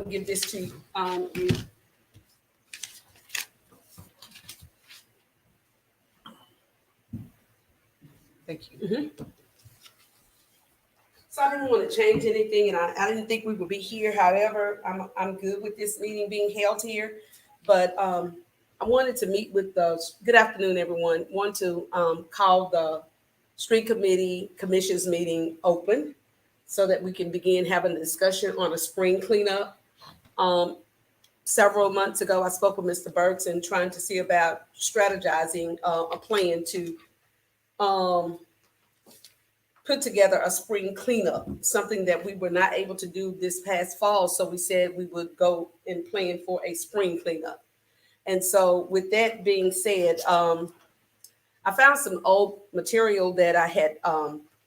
give this to you. Thank you. So I didn't want to change anything, and I didn't think we would be here. However, I'm good with this meeting being held here, but I wanted to meet with the. Good afternoon, everyone. Want to call the street commissions meeting open, so that we can begin having a discussion on a spring cleanup. Um, Several months ago, I spoke with Mr. Burks and trying to see about strategizing a plan to um, put together a spring cleanup, something that we were not able to do this past fall. So we said we would go and plan for a spring cleanup. And so, with that being said, I found some old material that I had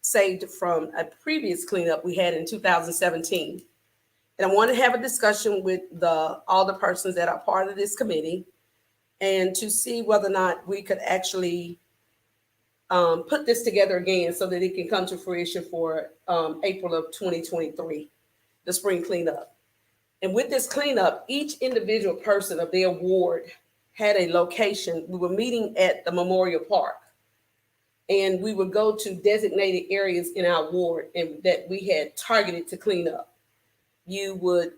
saved from a previous cleanup we had in 2017. And I want to have a discussion with all the persons that are part of this committee and to see whether or not we could actually put this together again so that it can come to fruition for April of 2023, the spring cleanup. And with this cleanup, each individual person of their ward had a location. We were meeting at the Memorial Park, and we would go to designated areas in our ward and that we had targeted to clean up. You would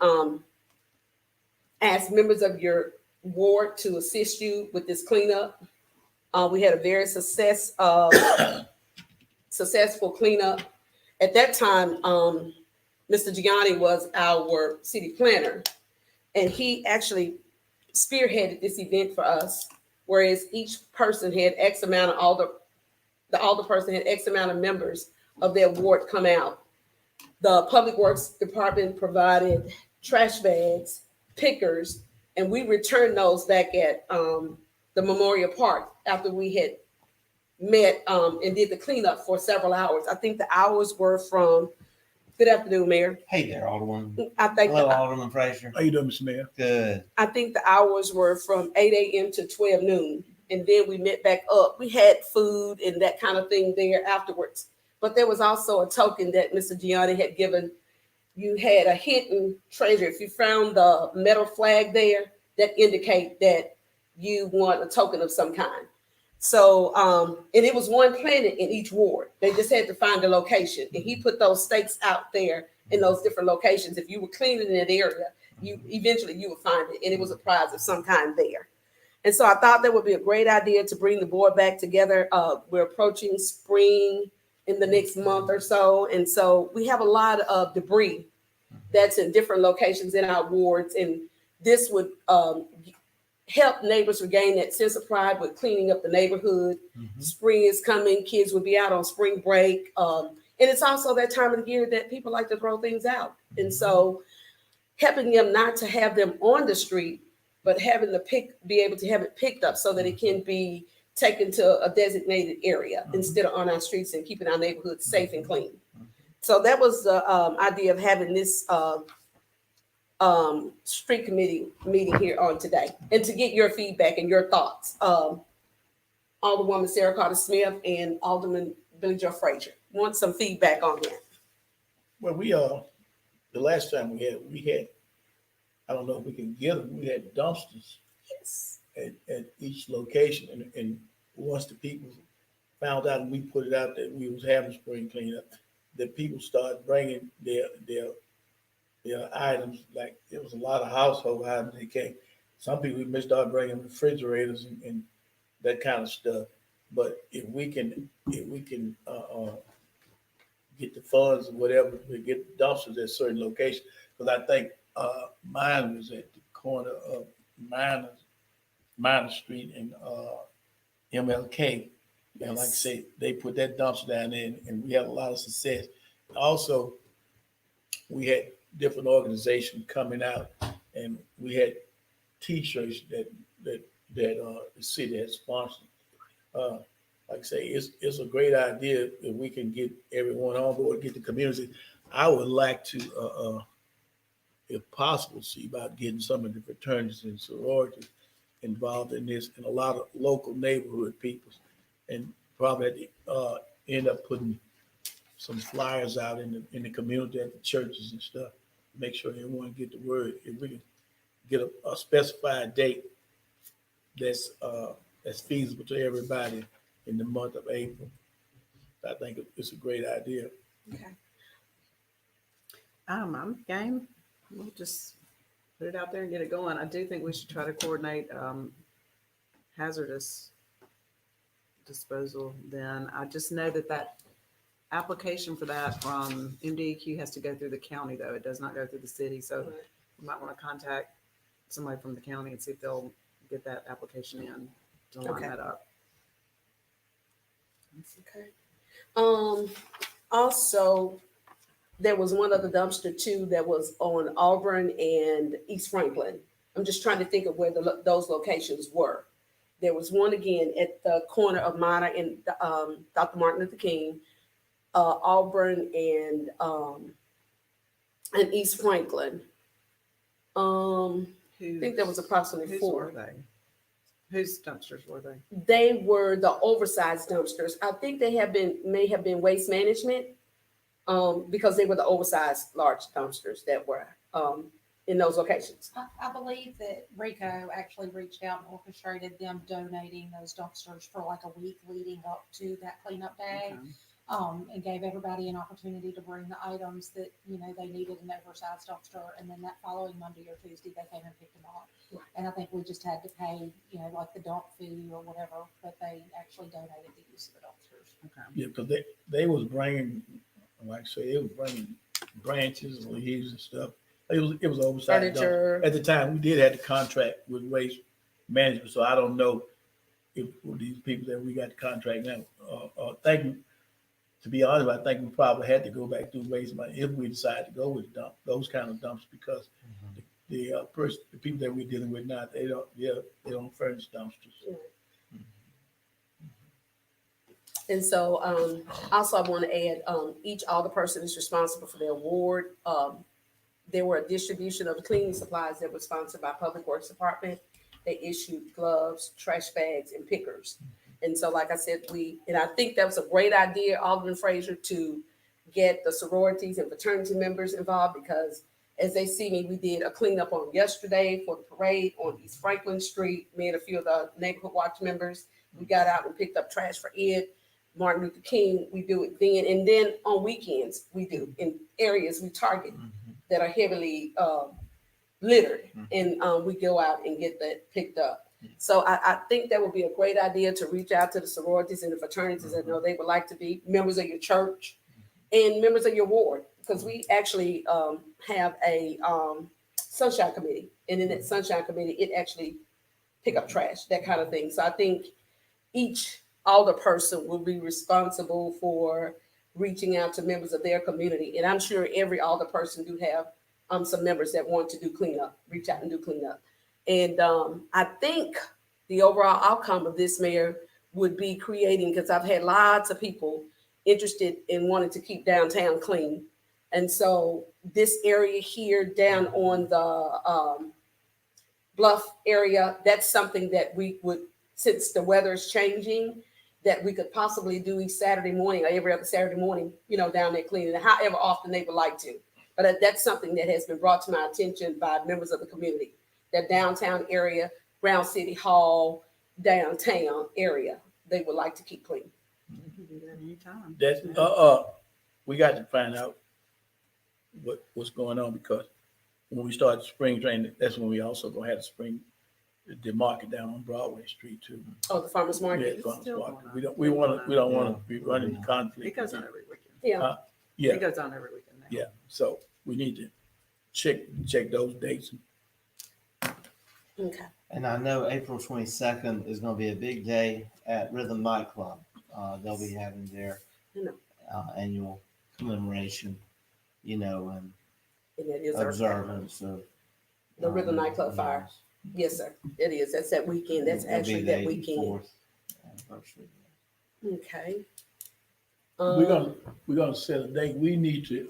ask members of your ward to assist you with this cleanup. We had a very successful cleanup. At that time, Mr. Gianni was our city planner, and he actually spearheaded this event for us. Whereas each person had X amount of the alder person had X amount of members of their ward come out. The Public Works Department provided trash bags, pickers, and we returned those back at the Memorial Park after we had met and did the cleanup for several hours. I think the hours were from. Good afternoon, Mayor. Hey there, Alderman. I think Hello, Alderman Frazier. How you doing, Mr. Mayor? Good. I think the hours were from 8 a.m. to 12 noon. And then we met back up. We had food and that kind of thing there afterwards. But there was also a token that Mr. Gianni had given. You had a hidden treasure. If you found the metal flag there, that indicate that you want a token of some kind. So, and it was one planted in each ward. They just had to find the location. And he put those stakes out there in those different locations. If you were cleaning in that area, you would find it. And it was a prize of some kind there. And so I thought that would be a great idea to bring the board back together. We're approaching spring in the next month or so. And so we have a lot of debris that's in different locations in our wards. And this would help neighbors regain that sense of pride with cleaning up the neighborhood. Mm-hmm. Spring is coming. Kids will be out on spring break. And it's also that time of the year that people like to throw things out. And so helping them not to have them on the street, but having be able to have it picked up so that it can be taken to a designated area instead of on our streets and keeping our neighborhoods safe and clean. So that was the idea of having this street committee meeting here on today, and to get your feedback and your thoughts. Alderwoman Sarah Carter Smith and Alderman Billy Joe Frazier want some feedback on that. Well, the last time we had, I don't know if we can get them. We had dumpsters Yes. at each location, and once the people found out and we put it out that we was having spring cleanup, the people started bringing their items. Like there was a lot of household items they came. Some people even started bringing refrigerators and that kind of stuff. But if we can get the funds or whatever, we get dumpsters at certain locations. Because I think mine was at the corner of Minor Street and MLK. Yes. And like I say, they put that dumpster down there, and we had a lot of success. Also, we had different organizations coming out, and we had T-shirts that the city had sponsored. Like I say, it's a great idea if we can get everyone on board, get the community. I would like to, if possible, see about getting some of the fraternities and sororities involved in this, and a lot of local neighborhood people, and probably end up putting some flyers out in the community at the churches and stuff. make sure everyone get the word. If we can get a specified date that's feasible to everybody in the month of April, I think it's a great idea. Okay. I'm game. We'll just put it out there and get it going. I do think we should try to coordinate hazardous disposal. Then I just know that application for that from MDEQ has to go through the county, though. It does not go through the city. So we might want to contact somebody from the county and see if they'll get that application in to line Okay. that up. Okay. Also, there was one other dumpster too that was on Auburn and East Franklin. I'm just trying to think of where those locations were. There was one again at the corner of Minor and Dr. Martin Luther King, Auburn and East Franklin. I think there was approximately Whose 4. were they? Whose dumpsters were they? They were the oversized dumpsters. I think may have been Waste Management, because they were the oversized large dumpsters that were in those locations. I believe that Rico actually reached out and orchestrated them donating those dumpsters for like a week leading up to that cleanup day. Okay. And gave everybody an opportunity to bring the items that, they needed an oversized dumpster. And then that following Monday or Tuesday, they came and picked them up. Right. And I think we just had to pay, like the dump fee or whatever, but they actually donated the use of the dumpsters. Okay. Yeah, because they was bringing, like I say, it was bringing branches, leaves and stuff. It was oversized. Furniture. At the time, we did have the contract with Waste Management, so I don't know if these people that we got the contract now, to be honest, I think we probably had to go back through Waste Management if we decide to go with those kind of dumps, because the people that we're dealing with now, they don't furnish dumpsters. And so also I want to add, each alderperson is responsible for their award. There were a distribution of cleaning supplies that were sponsored by Public Works Department. They issued gloves, trash bags, and pickers. And so, like I said, and I think that was a great idea, Alderman Frazier, to get the sororities and fraternity members involved, because as they see me, we did a cleanup on yesterday for the parade on East Franklin Street. Me and a few of the neighborhood watch members, we got out and picked up trash for Ed. Martin Luther King, we do it then. And then on weekends, we do in areas we target that are heavily littered. And we go out and get that picked up. So I think that would be a great idea to reach out to the sororities and the fraternities that know they would like to be members of your church and members of your ward, because we actually have a sunshine committee. And in that sunshine committee, it actually pick up trash, that kind of thing. So I think each alderperson will be responsible for reaching out to members of their community. And I'm sure every alderperson do have some members that want to do cleanup, reach out and do cleanup. And I think the overall outcome of this, Mayor, would be creating, because I've had lots of people interested in wanting to keep downtown clean. And so this area here down on the Bluff area, that's something that we would, since the weather is changing, that we could possibly do each Saturday morning or every other Saturday morning, down there cleaning, however often they would like to. But that's something that has been brought to my attention by members of the community. That downtown area, Brown City Hall, downtown area, they would like to keep clean. You can do that anytime. That's we got to find out what's going on, because when we start the spring training, that's when we also gonna have the market down on Broadway Street too. Oh, the farmer's market. Yeah, farmers still market. going We on. don't want to be running into It conflict. goes on every weekend. Yeah. Yeah, It goes on every weekend now. yeah. So we need to check those dates. Okay. And I know April 22nd is going to be a big day at Rhythm Nightclub. They'll be having their I know. annual commemoration, and And that is our observance of the Rhythm Nightclub fire. Yes, sir. It is. That's that weekend. That's It'll be actually the that weekend. 84th anniversary. Okay. We're gonna set a date. We need to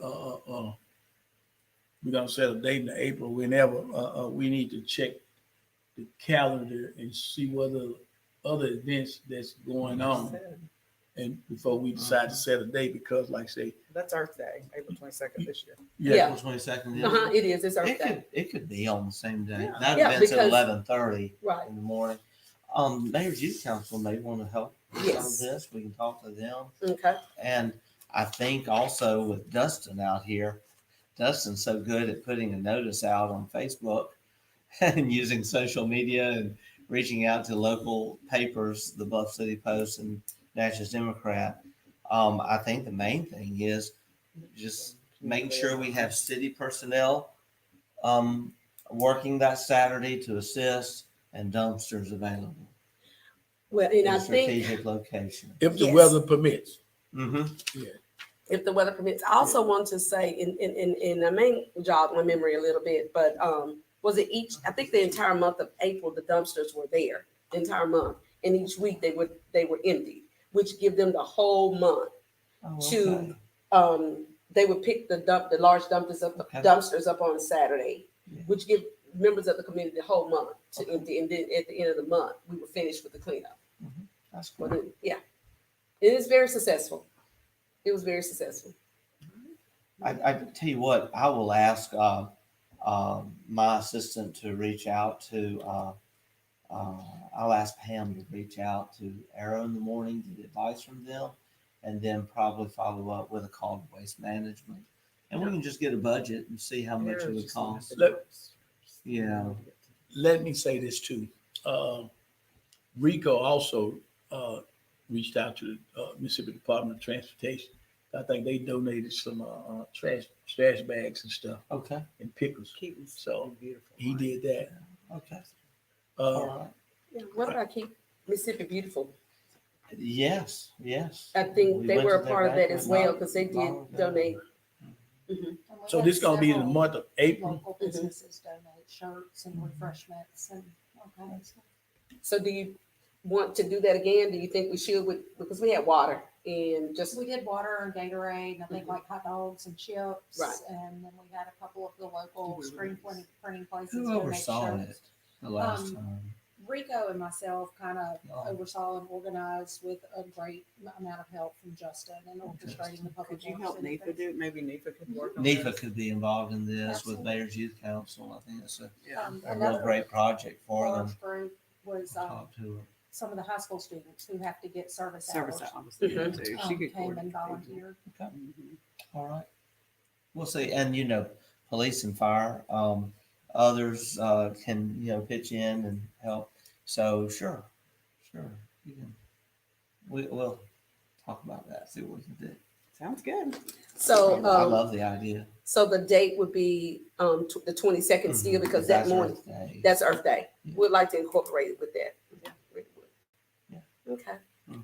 we're gonna set a date in April. Whenever we need to check the calendar and see whether other events that's going on and before we decide to set a date, because like I say, That's Earth Day, April 22nd this year. Yeah. April 22nd. It is, it's Earth It Day. could be on the same day. Yeah. That Yeah, event's at because- 11:30 Right, in the morning. Mayor's Youth Council may want to help with some of Yes. this. We can talk to them. okay, And I think also with Dustin out here, Dustin's so good at putting a notice out on Facebook and using social media and reaching out to local papers, the Bluff City Post and Natchez Democrat. I think the main thing is just making sure we have city personnel working that Saturday to assist and dumpsters available well, and in I a think strategic location. if the Yes. weather permits. Mm-hmm. if the weather permits, I also want to say, in I may jog my memory a little bit, but, was it I think the entire month of April, the dumpsters were there, the entire month, and each week they were empty, which give them the whole month to, they would pick the large Okay. dumpsters up on Saturday, Yeah. which give members of the community the whole month to Okay. empty, and then at the end of the month, we were finished with the cleanup. That's Well, great. yeah, it is very successful. It was very successful. I tell you what, I will ask my assistant to reach out to. I'll ask Pam to reach out to Arrow in the morning to get advice from them, and then probably follow up with a call to Waste Management, and we can just get a budget and see how much it would cost. You know, Let me say this too. Rico also reached out to the Mississippi Department of Transportation. I think they donated some trash bags and stuff okay, and pickles. Keaton's So beautiful. he did that. okay, all Uh, right. Yeah, what about keep Mississippi Beautiful? Yes, yes. I think We they went were to a their part of that banquet as well not because they long did ago. donate. And we so had this gonna be in the several month of April. Local businesses donate shirts and refreshments and all kinds of stuff. So do you want to do that again? Do you think we should because we had water and just, We did water and Gatorade, and I think Mhm. like hot dogs and chips. Right. And then we had a couple of the local screen printing places Who donate oversaw shirts. it the last Um, time? Rico and myself kind of Oh. oversaw and organized with a great amount of help from Justin and orchestrating the public. Could you works help and NEFA things. do it? Maybe NEFA could work on NEFA this. could be involved in this with Absolutely. Mayor's Youth Council. I think it's a Yeah. real Another great project for them. large group was Talk to her. some of the high school students who have to get service Service hours. hours, yeah, Mhm. too. She Came could and coordinate. volunteered. Mhm. All right. We'll see. And, police and fire, others can, pitch in and help. So sure. You can, we'll talk about that, see what we can do. Sounds good. so, I love the idea. so the date would be, the 22nd still Mhm. because that That's morning, Earth Day. that's Earth Day. Yeah. We'd like to incorporate it with that. Yeah. Okay. Mhm.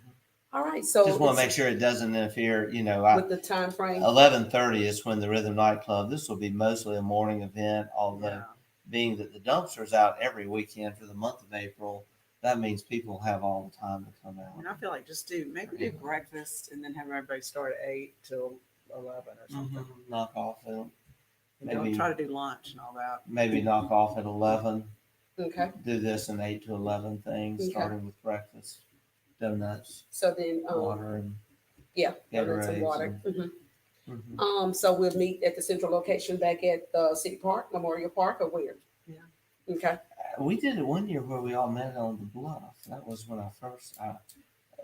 All right. So Just want to it's- make sure it doesn't interfere, with the time frame. 11:30 is when the Rhythm Nightclub, this will be mostly a morning event, although Yeah. being that the dumpster's out every weekend for the month of April, that means people have all the time to come And out. I feel like just do breakfast and then have everybody start at 8 till 11 or something. Knock off at, And Maybe- don't try to do lunch and all that. maybe knock off at 11, Okay. do this an 8 to 11 thing, Okay. starting with breakfast, donuts, So then, water and. yeah, donuts and Gatorades water. and- Mhm. Mhm. So we'll meet at the central location back at the City Park, Memorial Park, or where? Yeah. Okay. We did it one year where we all met on the bluff. That was when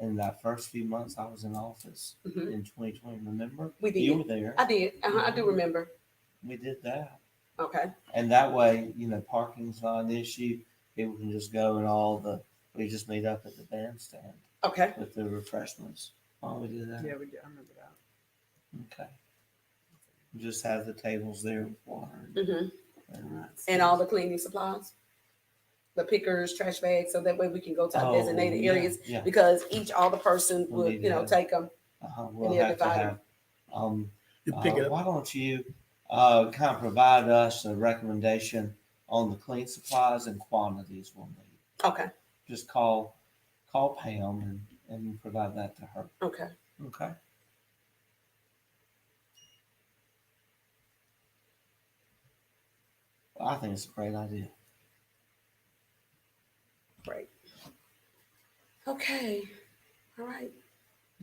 in that first few months I was in office Mhm. in 2020. Remember? We did. You were there. I did. I do remember. We did that. Okay. And that way, parking's not an issue. People can just go and we just meet up at the bandstand Okay. with the refreshments. Oh, we did that. Yeah, we did. I remember that. Okay. Just have the tables there with water. hmm And, And all the cleaning supplies, the pickers, trash bags, so that way we can go to our Oh, designated yeah, areas yeah. because all the person We'll would, need to have- take them. We'll they're have to divided. have, You pick it up. why don't you kind of provide us a recommendation on the clean supplies and quantities we'll need? Okay. Just call Pam and provide that to her. Okay. Okay. I think it's a great idea. Great. Okay. All right.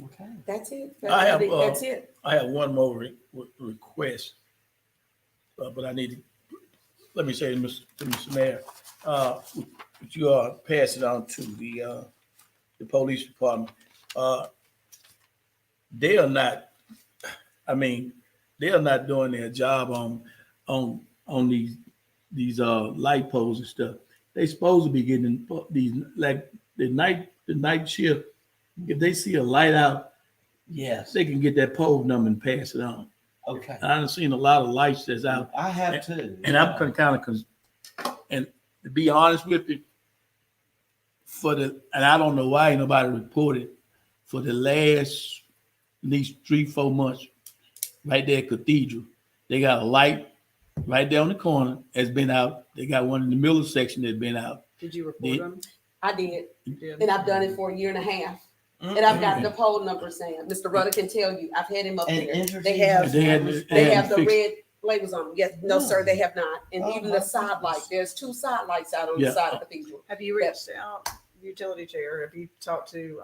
Okay. That's it. I have, think that's it. I have one more request, but I need to, let me say to Mr. Mayor, would you pass it on to the police department. They are not, I mean, they are not doing their job on these light poles and stuff. They supposed to be getting these, like the night shift. If they see a light out, Yes. they can get that pole number and pass it on. Okay. I've seen a lot of lights that's out, I have too. and I'm kind of, and to be honest with you, and I don't know why ain't nobody reported for the last at least 3-4 months, right there at Cathedral, they got a light right there on the corner that's been out. They got one in the middle section that's been out. Did you report Did- them? I did, You did? and I've done it for a year and a half. Mm-hmm. And I've got the poll number saying, Mr. Rudder can tell you, I've had him up And there. interesting. They have, They they had have the fixed- red labels on them. Yes, no, sir, they have not. And Oh, even my the side goodness. light, there's 2 side lights out on the Yeah. side of Cathedral. Have you reached out, utility chair? Have you talked to,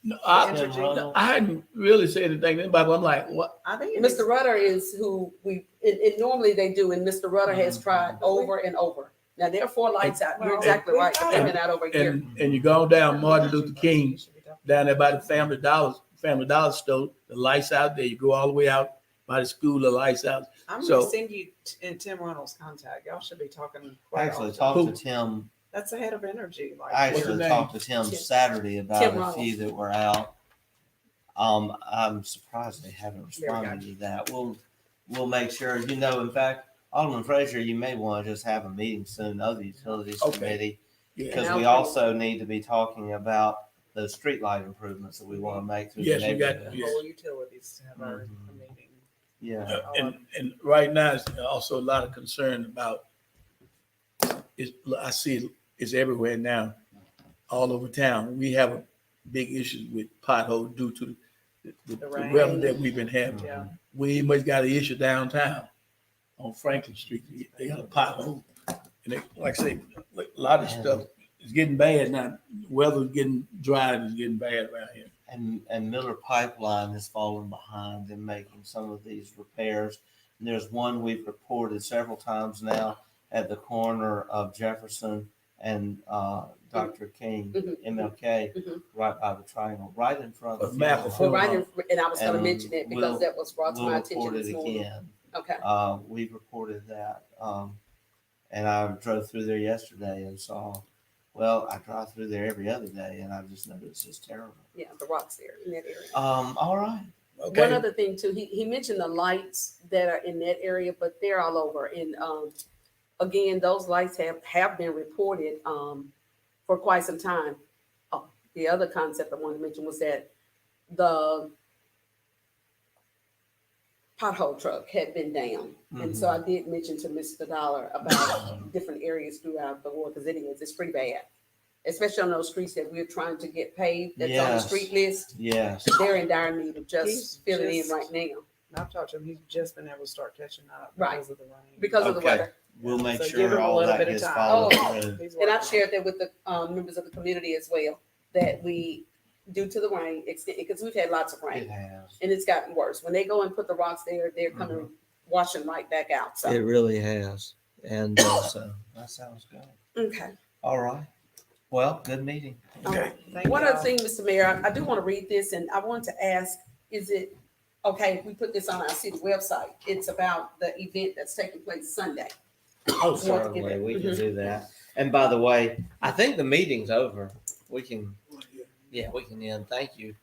No, Entergy? I hadn't really said anything to anybody, but I'm like, what? I think it needs- Mr. Rudder is who and normally they do, and Mr. Rudder has tried over and over. Now, there are 4 lights out. You're Well, exactly right. But they've been out over a year. And you go down Martin Luther King, down there by the Family Dollar store, the lights out there. You go all the way out by the school, the lights out. I'm So- gonna send you Tim Reynolds' contact. Y'all should be talking. I quite actually often. talked to Tim. That's the head of energy. Like, I What's actually his name? talked to Tim Tim. Saturday about Tim a few that were out. I'm surprised they haven't responded to that. We'll make sure. In fact, Alderman Frazier, you may want to just have a meeting soon of the Utilities Okay. Committee, Yeah. because And we I'll- also need to be talking about those streetlight improvements that we want to make through Yes, the we got- neighborhood. yes. whole utilities to have our Mhm. meeting. Yeah. And right now, it's also a lot of concern about, I see it's everywhere now, all over town. We have a big issue with potholes due to the rain. weather that we've been having. Yeah. We ain't much got an issue downtown on Franklin Street. They got a pothole. And they, like I say, a lot of stuff is getting bad now. Weather's getting dry and it's getting bad around here. And Miller Pipeline has fallen behind in making some of these repairs. And there's one we've reported several times now at the corner of Jefferson and Dr. King, Mhm. MLK, Mhm. right by the triangle, right in front of the But funeral Well, home. right, and I was going to And mention it because we'll- that was brought to We'll my report attention it this morning. again. Okay. We've reported that. And I drove through there yesterday and saw, well, I drive through there every other day and I just noticed it's terrible. Yeah, the rocks there in that area. All right. Okay. One other thing too, he mentioned the lights that are in that area, but they're all over. And again, those lights have been reported for quite some time. Oh, the other concept I wanted to mention was that the pothole truck had been down. And so I did mention to Mr. Dollar about different areas throughout the world, because it's pretty bad. Especially on those streets that we're trying to get paved, that's on the Yes. street list. Yes. They're in dire need of He's just filling in just- right now I've talked to him. He's just been able to start catching up Right. because of the rain. because of the Okay. weather. We'll make So give sure him a all little that bit of gets time. followed Oh. through. He's And I've working. shared that with the members of the community as well, that we, due to the rain, because we've had lots of It rain, has. and it's gotten worse. When they go and put the rocks there, they're coming washing right back out. It So, really has. And so that sounds good. okay. All right. Well, good meeting. All Okay. right. Thank One y'all. other thing, Mr. Mayor, I do want to read this, and I want to ask, is it okay if we put this on our city website? It's about the event that's taking place Sunday. Oh, Want to certainly, give it- we can Mhm. do that. And by the way, I think the meeting's over. We can end. Thank you.